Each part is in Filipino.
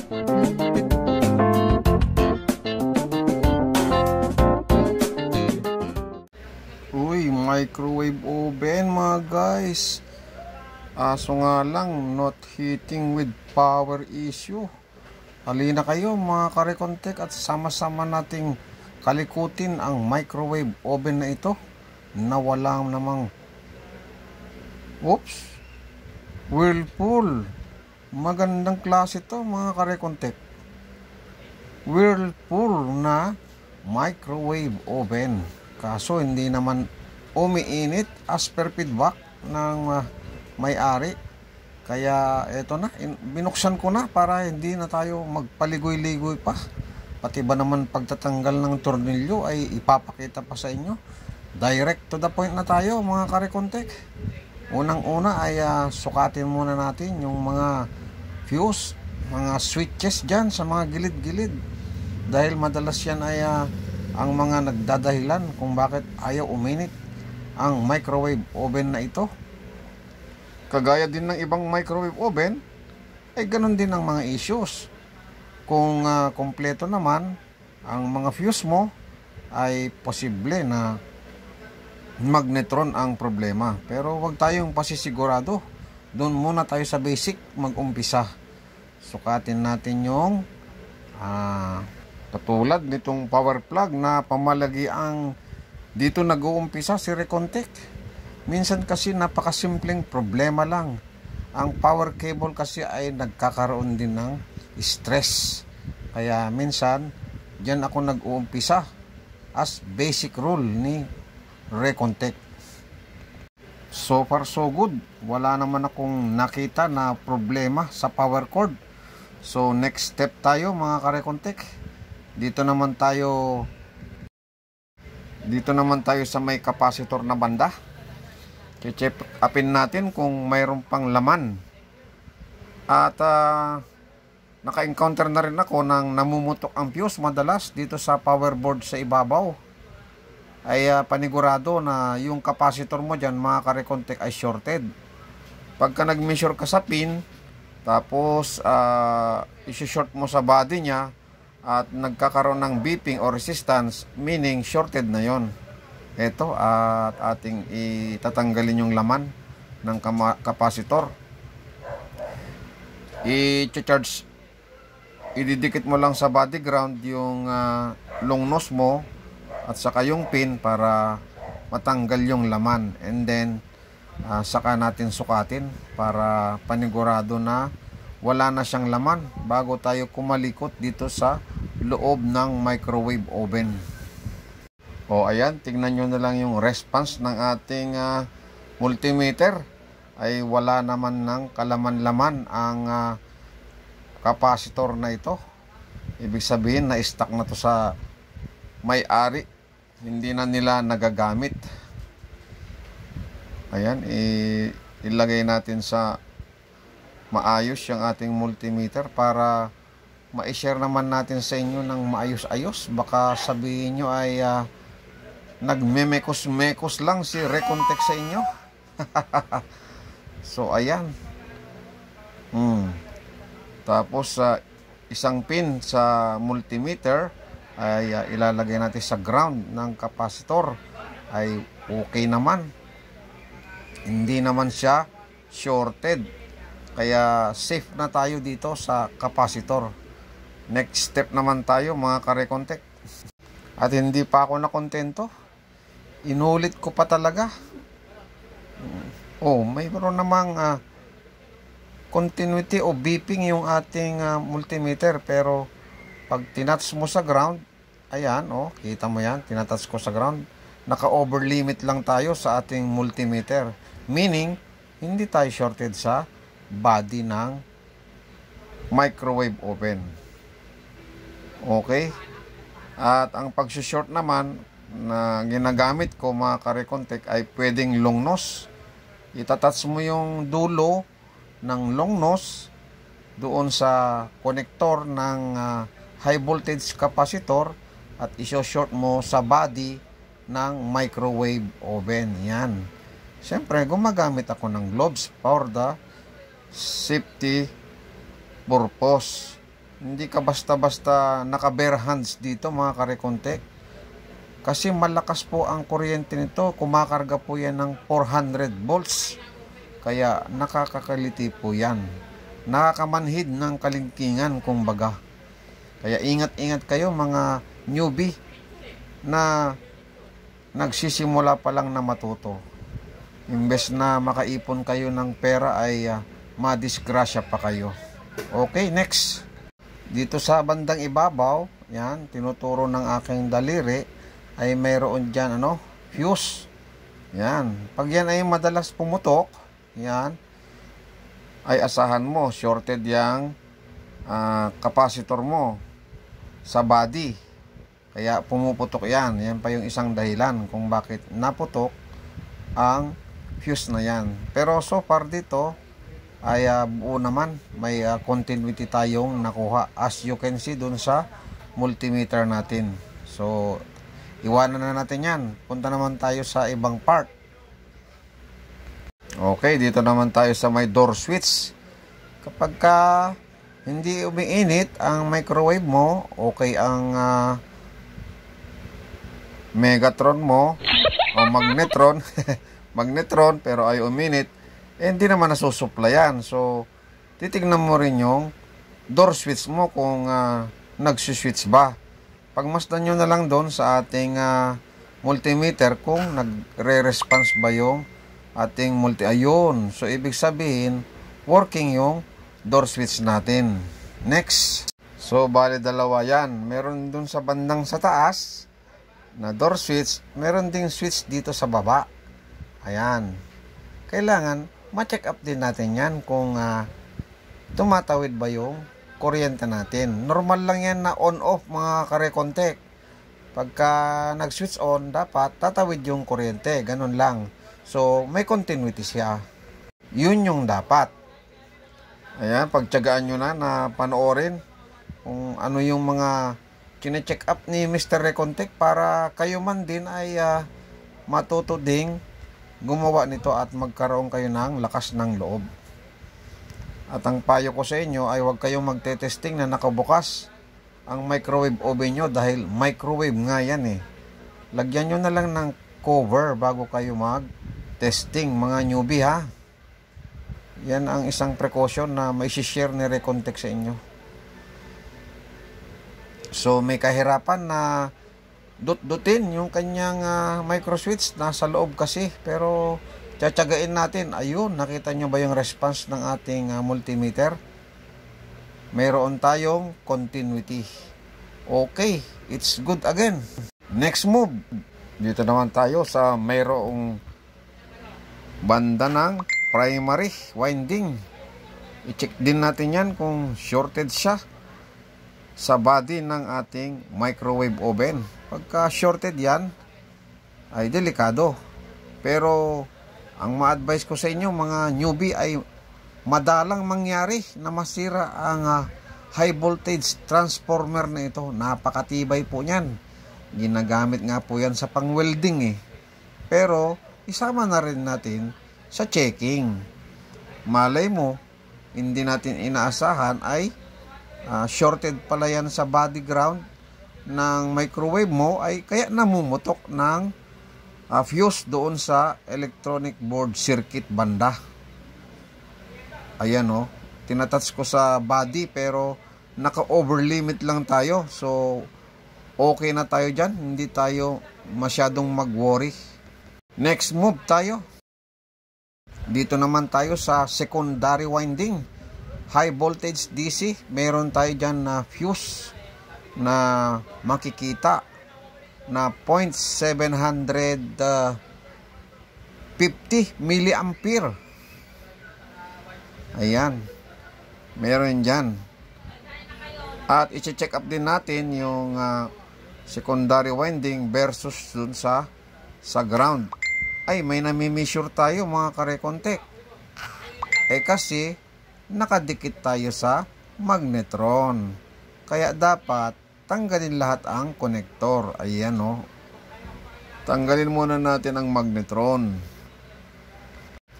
Uy, microwave oven mga guys. Aso nga lang, not heating with power issue. Halina kayo mga karekontek at sama-sama nating kalikutin ang microwave oven na ito na walang namang Whirlpool. Magandang klase to mga karekontek. Whirlpool na microwave oven. Kaso hindi naman umiinit as per feedback ng may-ari. Kaya eto na, binuksan ko na para hindi na tayo magpaligoy-ligoy pa. Pati ba naman pagtatanggal ng tornilyo ay ipapakita pa sa inyo. Direct to the point na tayo mga karekontek. Unang-una ay sukatin muna natin yung mga fuse, mga switches dyan sa mga gilid-gilid. Dahil madalas yan ay ang mga nagdadahilan kung bakit ayaw uminit ang microwave oven na ito. Kagaya din ng ibang microwave oven, ay ganun din ang mga issues. Kung kompleto naman ang mga fuse mo, ay posible na magnetron ang problema. Pero wag tayong pasisigurado. Doon muna tayo sa basic mag-umpisa. Sukatin natin yung katulad nitong power plug na pamalagi ang dito nag-uumpisa si Recontek. Minsan kasi napakasimpleng problema lang. Ang power cable kasi ay nagkakaroon din ng stress. Kaya minsan diyan ako nag-uumpisa as basic rule ni Recontek. So far so good. Wala naman akong nakita na problema sa power cord. So next step tayo mga karekontek. Dito naman tayo sa may capacitor na banda. I-check upin natin kung mayroon pang laman. At naka-encounter na rin ako ng namumutok ang fuse madalas dito sa power board sa ibabaw. Ay panigurado na yung capacitor mo dyan mga karekontek ay shorted. Pagka nag-measure ka sa pin, tapos isi-short mo sa body niya at nagkakaroon ng beeping o resistance, meaning shorted na yon. Ito at ating itatanggalin yung laman ng capacitor. I-charge, ididikit mo lang sa body ground yung long nose mo at saka yung pin para matanggal yung laman, and then saka natin sukatin para panigurado na wala na siyang laman bago tayo kumalikot dito sa loob ng microwave oven. O ayan, tingnan nyo na lang yung response ng ating multimeter. Ay wala naman ng kalaman-laman ang capacitor na ito. Ibig sabihin na stuck na to sa may-ari, hindi na nila nagagamit. Ayan, ilagay natin sa maayos yung ating multimeter para ma-share naman natin sa inyo ng maayos-ayos. Baka sabihin nyo ay nagmemekos-mekos lang si Recontek sa inyo. So ayan. Tapos isang pin sa multimeter ay ilalagay natin sa ground ng capacitor. Ay okay naman, hindi naman siya shorted, kaya safe na tayo dito sa capacitor. Next step naman tayo mga karekontek. At hindi pa ako nakontento, inulit ko pa talaga. Mayroon namang continuity o beeping yung ating multimeter, pero pag tinouch mo sa ground, ayan, kita mo yan, tinatouch ko sa ground, naka-over limit lang tayo sa ating multimeter. Meaning, hindi tayo shorted sa body ng microwave oven. Okay? At ang pag-short naman na ginagamit ko mga karekontek ay pwedeng long nose. Itatouch mo yung dulo ng long nose doon sa connector ng high voltage capacitor at iso-short mo sa body ng microwave oven. Yan. Siyempre, gumagamit ako ng gloves for the safety purpose. Hindi ka basta-basta naka-bare hands dito mga karekontek. Kasi malakas po ang kuryente nito. Kumakarga po yan ng 400 volts. Kaya nakakakaliti po yan. Nakakamanhid ng kalingkingan kumbaga. Kaya ingat-ingat kayo mga newbie na nagsisimula pa lang na matuto. Imbes na makaipon kayo ng pera ay madisgrasya pa kayo. Okay, next. Dito sa bandang ibabaw, yan, tinuturo ng aking daliri, ay mayroon dyan, fuse. Yan. Pag yan ay madalas pumutok, yan, ay asahan mo, shorted yung capacitor mo sa body. Kaya pumuputok yan. Yan pa yung isang dahilan kung bakit naputok ang fuse na yan. Pero so far dito ay buo naman. May continuity tayong nakuha. As you can see dun sa multimeter natin. So iwanan na natin yan. Punta naman tayo sa ibang part. Okay, dito naman tayo sa may door switch. Kapag hindi umiinit ang microwave mo, okay ang Megatron mo o Magnetron Magnetron, pero ay uminit, hindi naman nasusuplayan. So titignan mo rin yung door switch mo kung nagsuswitch ba. Pagmasdan nyo na lang doon sa ating multimeter kung nagre-response ba yung ating ayun. So ibig sabihin working yung door switch natin. Next. So bali dalawa yan. Meron dun sa bandang sa taas na door switch, meron ding switch dito sa baba. Ayan. Kailangan ma-check up din natin yan kung tumatawid ba yung kuryente natin. Normal lang yan na on-off mga karekontek. Pagka nag-switch on, dapat tatawid yung kuryente. Ganun lang. So may continuity siya. Yun yung dapat. Ayan, pagtyagaan nyo na panoorin kung ano yung mga kine-check up ni Mr. Recontek para kayo man din ay matuto ding gumawa nito at magkaroon kayo ng lakas ng loob. At ang payo ko sa inyo ay huwag kayong magte-testing na nakabukas ang microwave oven nyo dahil microwave nga yan eh. Lagyan nyo na lang ng cover bago kayo mag-testing mga newbie ha. Yan ang isang precaution na may share ni Recontek sa inyo. So may kahirapan na dut-dutin yung kanyang micro switch, nasa loob kasi, pero tsatsagain natin. Ayun, nakita nyo ba yung response ng ating multimeter? Mayroon tayong continuity. Okay, it's good again. Next move, dito naman tayo sa mayroong banda ng primary winding. I-check din natin yan kung shorted siya sa body ng ating microwave oven. Pagka shorted yan ay delikado. Pero ang ma-advise ko sa inyo mga newbie ay madalang mangyari na masira ang high voltage transformer na ito. Napakatibay po niyan. Ginagamit nga po yan sa pang-welding eh. Pero isama na rin natin sa checking. Malay mo, hindi natin inaasahan ay shorted pala yan sa body ground ng microwave mo, ay kaya namumutok ng fuse doon sa electronic board circuit banda. Ayan o, tinatouch ko sa body pero naka-over limit lang tayo. So okay na tayo dyan, hindi tayo masyadong mag-worry. Next move tayo. Dito naman tayo sa secondary winding. High voltage DC, meron tayo dyan na fuse na makikita na 0.750 milliampere. Ayan, meron dyan. At i-check up din natin yung secondary winding versus dun sa ground. Ay, may nami-measure tayo mga karekontek. Kasi nakadikit tayo sa magnetron. Kaya dapat tanggalin lahat ang konektor. Ayan o. Tanggalin muna natin ang magnetron.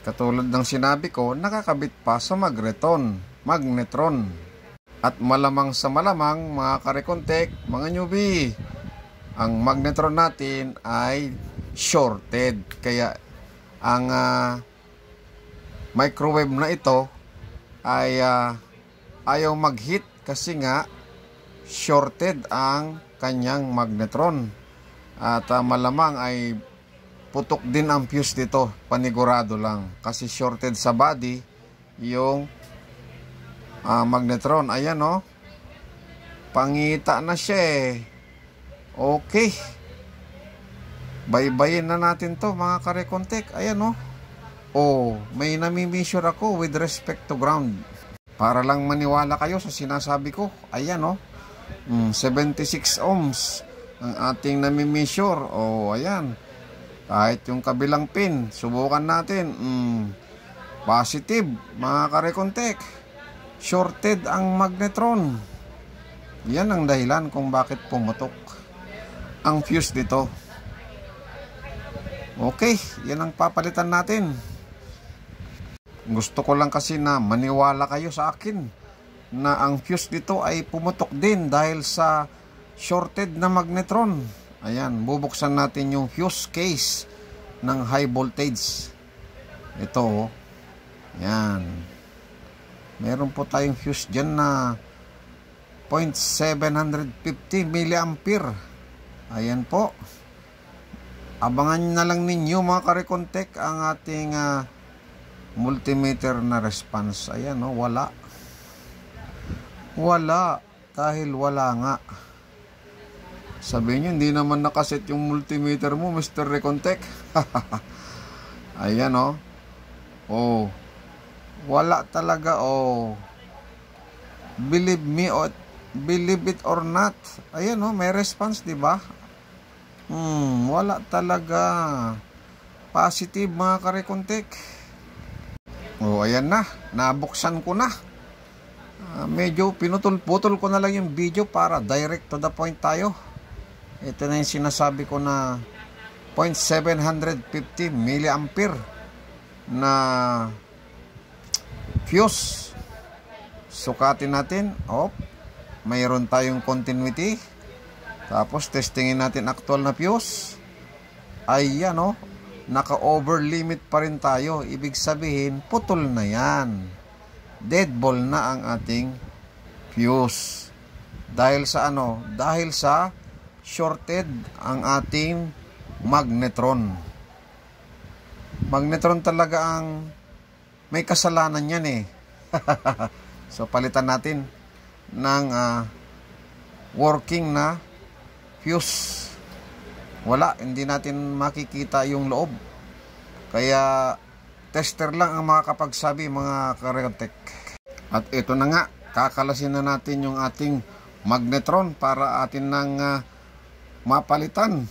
Katulad ng sinabi ko, nakakabit pa sa magnetron. At malamang sa malamang, mga karekontek, mga newbie, ang magnetron natin ay shorted. Kaya ang microwave na ito ay ayaw mag-heat kasi nga shorted ang kanyang magnetron. At malamang ay putok din ang fuse dito, panigurado lang. Kasi shorted sa body yung magnetron. Ayan o, pangita na siya eh. Okay, baybayin na natin to mga karekontek. Ayan o, may nami-measure ako with respect to ground. Para lang maniwala kayo sa sinasabi ko. Ayan o, 76 ohms ang ating nami-measure. O ayan, kahit yung kabilang pin, subukan natin. Positive mga karekontek, shorted ang magnetron. Yan ang dahilan kung bakit pumutok ang fuse dito. Okay, yan ang papalitan natin. Gusto ko lang kasi na maniwala kayo sa akin na ang fuse dito ay pumutok din dahil sa shorted na magnetron. Ayan, bubuksan natin yung fuse case ng high voltage. Ito, yan. Meron po tayong fuse dyan na 0.750 milliampere. Ayan po. Abangan na lang ninyo mga karekontek ang ating multimeter na response. Ayan wala. Wala. Dahil wala nga. Sabihin nyo, hindi naman nakaset yung multimeter mo, Mr. Rekontek. Ayan oh, wala talaga believe me or believe it or not. Ayan may response, di ba? Wala talaga. Positive mga karekontek. Ayan na, nabuksan ko na. Medyo pinutol-putol ko na lang yung video para direct to the point tayo. Ito na yung sinasabi ko na 0.750 milliampere na fuse. Sukatin natin. Mayroon tayong continuity. Tapos testingin natin actual na fuse. Ayan naka-over limit pa rin tayo. Ibig sabihin, putol na yan. Dead ball na ang ating fuse. Dahil sa Dahil sa shorted ang ating magnetron. Magnetron talaga ang may kasalanan yan eh. So palitan natin ng working na fuse. Wala, hindi natin makikita yung loob. Kaya tester lang ang makakapagsabi mga karekontek. At ito na nga, kakalasin na natin yung ating magnetron para atin nang mapalitan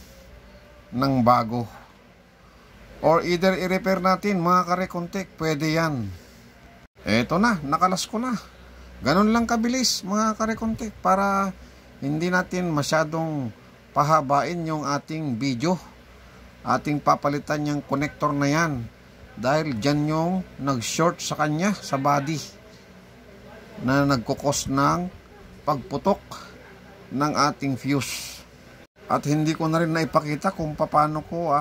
ng bago. Or either i-repair natin mga karekontek, pwede yan. Ito na, nakalas ko na. Ganun lang kabilis mga karekontek para hindi natin masyadong pahabain yung ating video. Ating papalitan yung connector na yan. Dahil dyan yung nag-short sa kanya, sa body. Na nagkukos ng pagputok ng ating fuse. At hindi ko na rin naipakita kung paano ko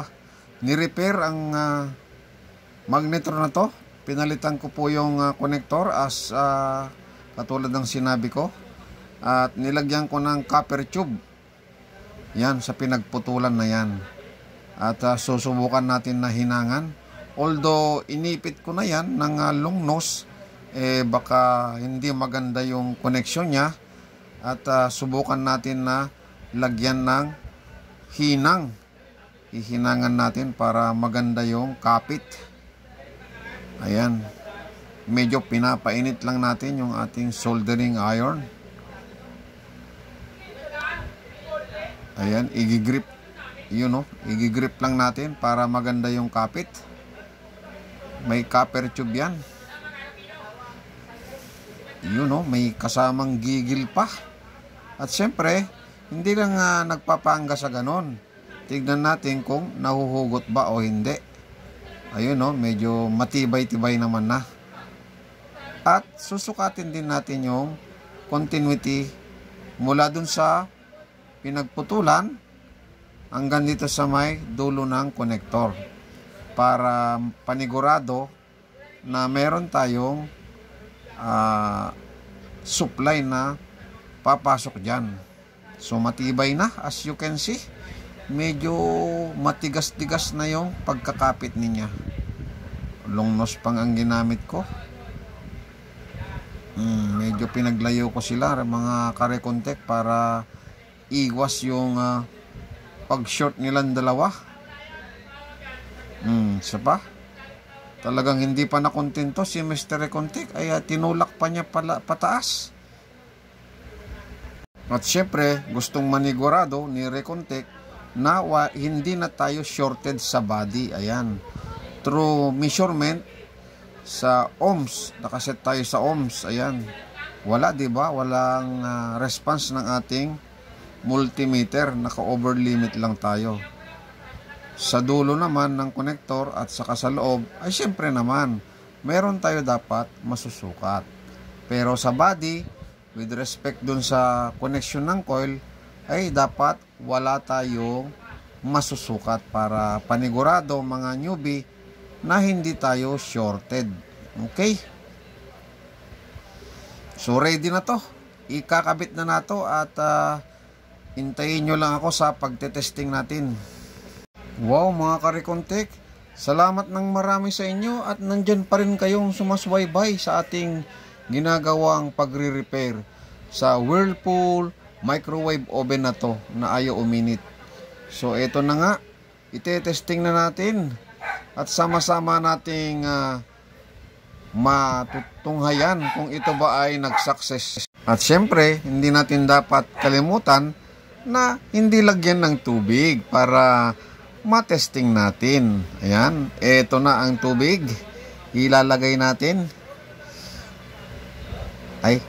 ni-repair ang magnetron na to. Pinalitan ko po yung connector as katulad ng sinabi ko. At nilagyan ko ng copper tube. Yan, sa pinagputulan na yan. At susubukan natin na hinangan. Although, inipit ko na yan ng long nose, baka hindi maganda yung connection niya. At subukan natin na lagyan ng hinang. Ihinangan natin para maganda yung kapit. Ayan. Medyo pinapainit lang natin yung ating soldering iron. Ayan, igigrip. Igigrip lang natin para maganda yung kapit. May copper tube yan. May kasamang gigil pa. At syempre, hindi lang nagpapangga sa ganon. Tignan natin kung nahuhugot ba o hindi. Ayun medyo matibay-tibay naman na. At susukatin din natin yung continuity mula dun sa pinagputulan hanggang dito sa may dulo ng connector para panigurado na meron tayong supply na papasok dyan. So matibay na, as you can see. Medyo matigas-tigas na yung pagkakapit niya. Long nose pang ang ginamit ko. Medyo pinaglayo ko sila mga kare-contact para iwas yung pag-short nilang dalawa. Isa pa. Talagang hindi pa nakontento si Mr. Recontact ay tinulak pa niya pataas. At syempre, gustong manigurado ni Recontact na hindi na tayo shorted sa body. Ayan. Through measurement sa ohms, nakaset tayo sa ohms. Ayan. Wala, diba? Walang response ng ating multimeter. Naka-over limit lang tayo. Sa dulo naman ng connector at saka sa loob, ay syempre naman, meron tayo dapat masusukat. Pero sa body, with respect dun sa connection ng coil, ay dapat wala tayong masusukat para panigurado mga newbie na hindi tayo shorted. Okay? So ready na to. Ikakabit na nato at hintayin nyo lang ako sa pagtetesting natin. Wow mga kare-contact, salamat ng marami sa inyo at nandyan pa rin kayong sumaswaybay sa ating ginagawang pagre-repair sa Whirlpool microwave oven na to na ayaw uminit. So ito na nga, itetesting na natin at sama-sama nating matutunghayan kung ito ba ay nag-success. At syempre, hindi natin dapat kalimutan na hindi lagyan ng tubig para matesting natin. Ayan, ito na ang tubig. Ilalagay natin. Ay,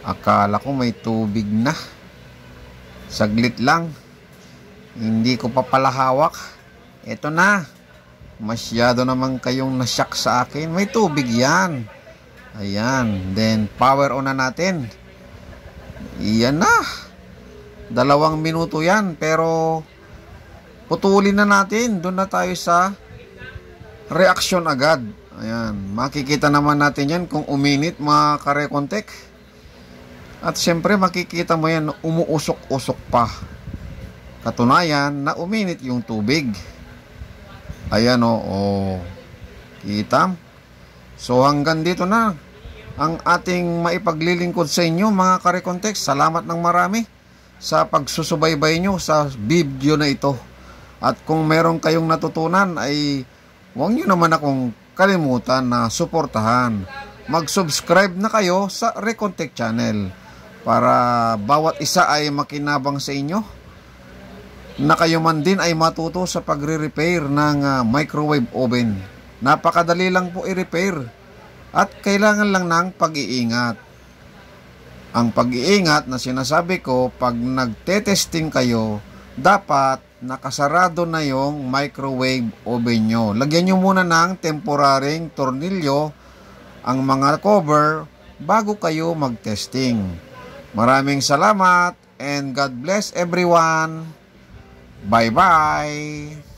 akala ko may tubig na. Saglit lang. Hindi ko pa pala hawak. Ito na. Masyado naman kayong nasyak sa akin. May tubig yan. Ayan. Then, power on na natin. Iyan na. 2 minuto yan. Pero, putulin na natin. Doon na tayo sa reaction agad. Ayan. Makikita naman natin yan kung uminit mga kare-contact. At syempre makikita mo yan umuusok-usok pa. Katunayan na uminit yung tubig. Ayan o. Kita? So hanggang dito na ang ating maipaglilingkod sa inyo mga kare-contact. Salamat ng marami sa pagsusubaybay nyo sa video na ito. At kung meron kayong natutunan ay huwag nyo naman akong kalimutan na suportahan. Mag-subscribe na kayo sa Recontact channel para bawat isa ay makinabang sa inyo na kayo man din ay matuto sa pagre-repair ng microwave oven. Napakadali lang po i-repair at kailangan lang ng pag-iingat. Ang pag-iingat na sinasabi ko, pag nagte-testing kayo, dapat nakasarado na yung microwave oven nyo. Lagyan nyo muna ng temporaring tornilyo ang mga cover bago kayo mag-testing. Maraming salamat and God bless everyone. Bye-bye.